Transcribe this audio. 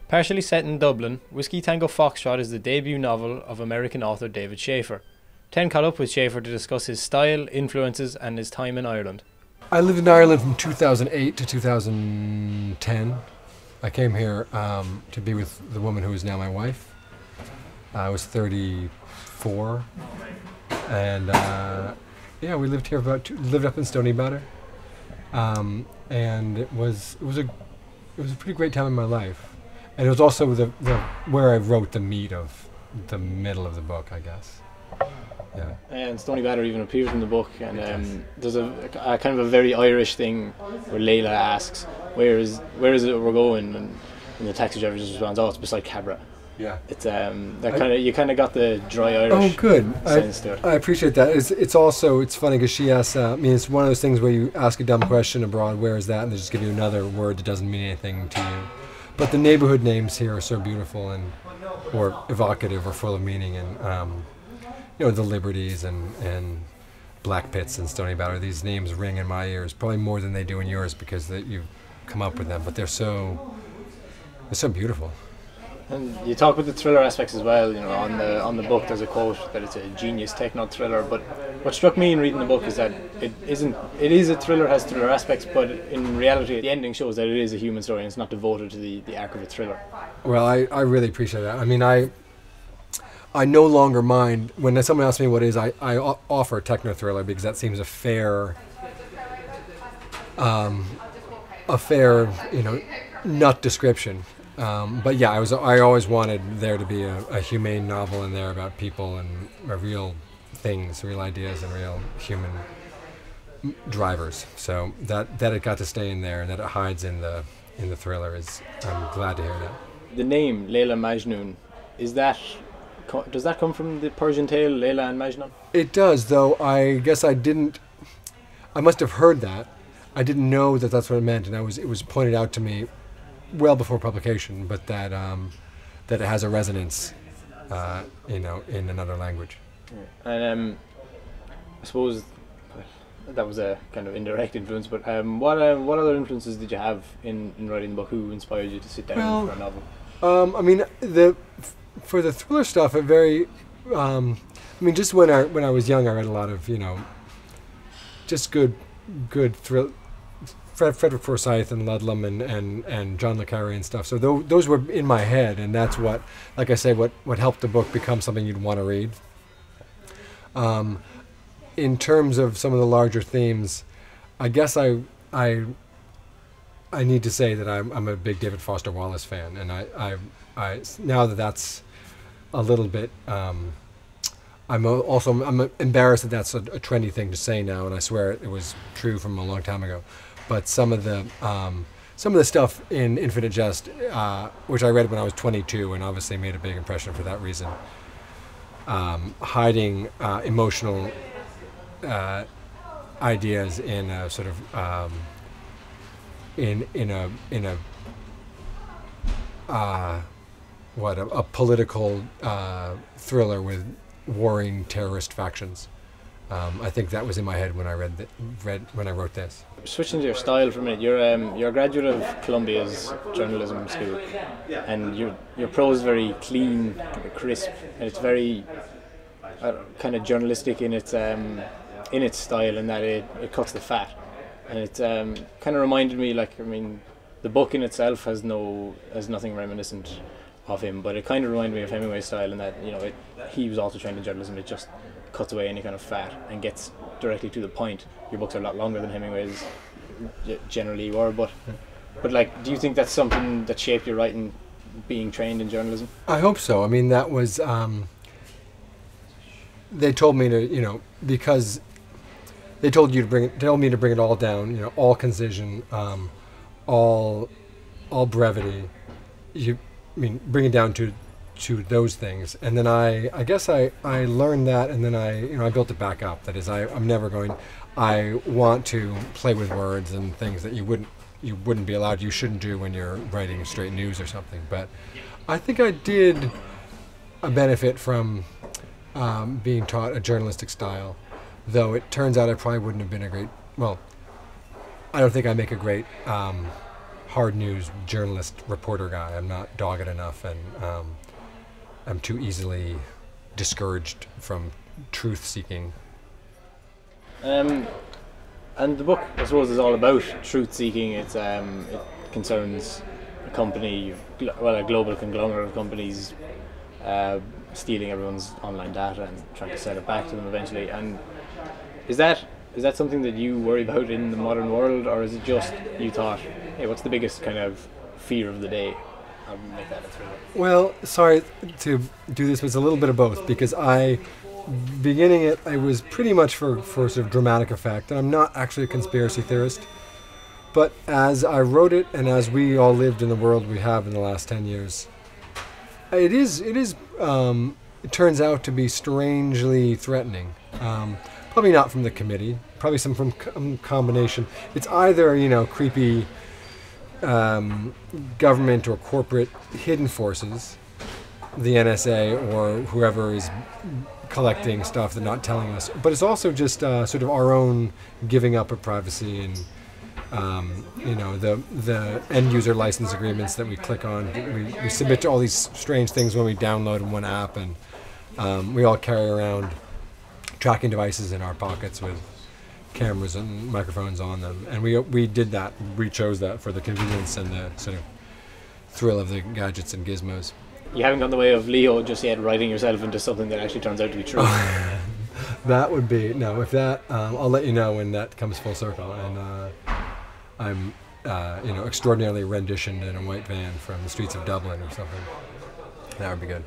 Partially set in Dublin, Whiskey Tango Foxtrot is the debut novel of American author David Shafer. Ten caught up with Shafer to discuss his style, influences and his time in Ireland. I lived in Ireland from 2008 to 2010. I came here to be with the woman who is now my wife. I was 34, and yeah, we lived here lived up in Stony Batter, and it was a pretty great time in my life. And it was also the where I wrote the meat of the middle of the book, I guess. Yeah. And Stony Batter even appears in the book, and there's a kind of a very Irish thing where Layla asks, where is it we're going? And the taxi driver just responds, oh, it's beside Cabra. Yeah. It's you kind of got the dry Irish sense to it. I appreciate that. It's funny because she asks, it's one of those things where you ask a dumb question abroad, where is that? And they just give you another word that doesn't mean anything to you. But the neighborhood names here are so beautiful or evocative or full of meaning, and the Liberties and Black Pits and Stony Batter. These names ring in my ears probably more than they do in yours because you've come up with them. But they're so beautiful. And you talk about the thriller aspects as well. On the book there's a quote that it's a genius techno thriller. But what struck me in reading the book is that it is a thriller, has thriller aspects, but in reality the ending shows that it is a human story and it's not devoted to the arc of a thriller. Well, I really appreciate that. I mean, I no longer mind when someone asks me what it is. I offer techno thriller because that seems a fair nut description. But yeah, I always wanted there to be a humane novel in there about people and real things, real ideas, and real human drivers. So that it got to stay in there and that it hides in the thriller I'm glad to hear that. The name Layla Majnun, does that come from the Persian tale Layla and Majnun? It does, though I guess I must have heard that. I didn't know that that's what it meant, and it was pointed out to me well before publication, but that it has a resonance, in another language. And I suppose that was a kind of indirect influence. But what other influences did you have in writing the book? Who inspired you to sit down for a novel? For the thriller stuff, just when I was young, I read a lot of just good thrill. Frederick Forsyth and Ludlum and John le Carré and stuff. So those were in my head, and that's what, like I say, what helped the book become something you'd want to read. In terms of some of the larger themes, I guess I need to say that I'm a big David Foster Wallace fan, and I now that's a little bit. I'm embarrassed that that's a trendy thing to say now, and I swear it was true from a long time ago. But some of the stuff in Infinite Jest, which I read when I was 22, and obviously made a big impression for that reason, hiding emotional ideas in a sort of a political thriller with warring terrorist factions. I think that was in my head when I when I wrote this. Switching to your style for a minute, you're a graduate of Columbia's journalism school, and your prose is very clean, crisp, and it's very kind of journalistic in its style, in that it cuts the fat, and it kind of reminded me, the book in itself has nothing reminiscent of him, but it kind of reminded me of Hemingway's style in that he was also trained in journalism. It just cuts away any kind of fat and gets directly to the point. Your books are a lot longer than Hemingway's generally were, but do you think that's something that shaped your writing, being trained in journalism? I hope so. I mean, that was they told me to because they told me to bring it all down, all concision, all brevity. Bring it down to those things, and then I guess I learned that, and then I built it back up. That is, I want to play with words and things that you wouldn't be allowed, you shouldn't do when you're writing straight news or something. But I think I did a benefit from being taught a journalistic style, though it turns out I probably wouldn't have been a great. Well, I don't think I make a great hard news journalist reporter guy. I'm not dogged enough, and I'm too easily discouraged from truth seeking. And the book, I suppose, is all about truth seeking. It concerns a company, well, a global conglomerate of companies stealing everyone's online data and trying to sell it back to them eventually. And is that something that you worry about in the modern world, or is it just you thought, hey, what's the biggest kind of fear of the day? I'll make that a thriller. Well, sorry to do this, but it's a little bit of both, because beginning it, I was pretty much for sort of dramatic effect, and I'm not actually a conspiracy theorist. But as I wrote it, and as we all lived in the world we have in the last 10 years, it turns out to be strangely threatening. Probably not from the committee, probably some from combination. It's either, creepy government or corporate hidden forces, the NSA or whoever is collecting stuff and not telling us. But it's also just sort of our own giving up of privacy and the end user license agreements that we click on. We submit to all these strange things when we download one app, and we all carry around tracking devices in our pockets with cameras and microphones on them. And we did that. We chose that for the convenience and the sort of thrill of the gadgets and gizmos. You haven't gone the way of Leo just yet, writing yourself into something that actually turns out to be true. That would be if that. I'll let you know when that comes full circle, and I'm extraordinarily renditioned in a white van from the streets of Dublin or something. That would be good.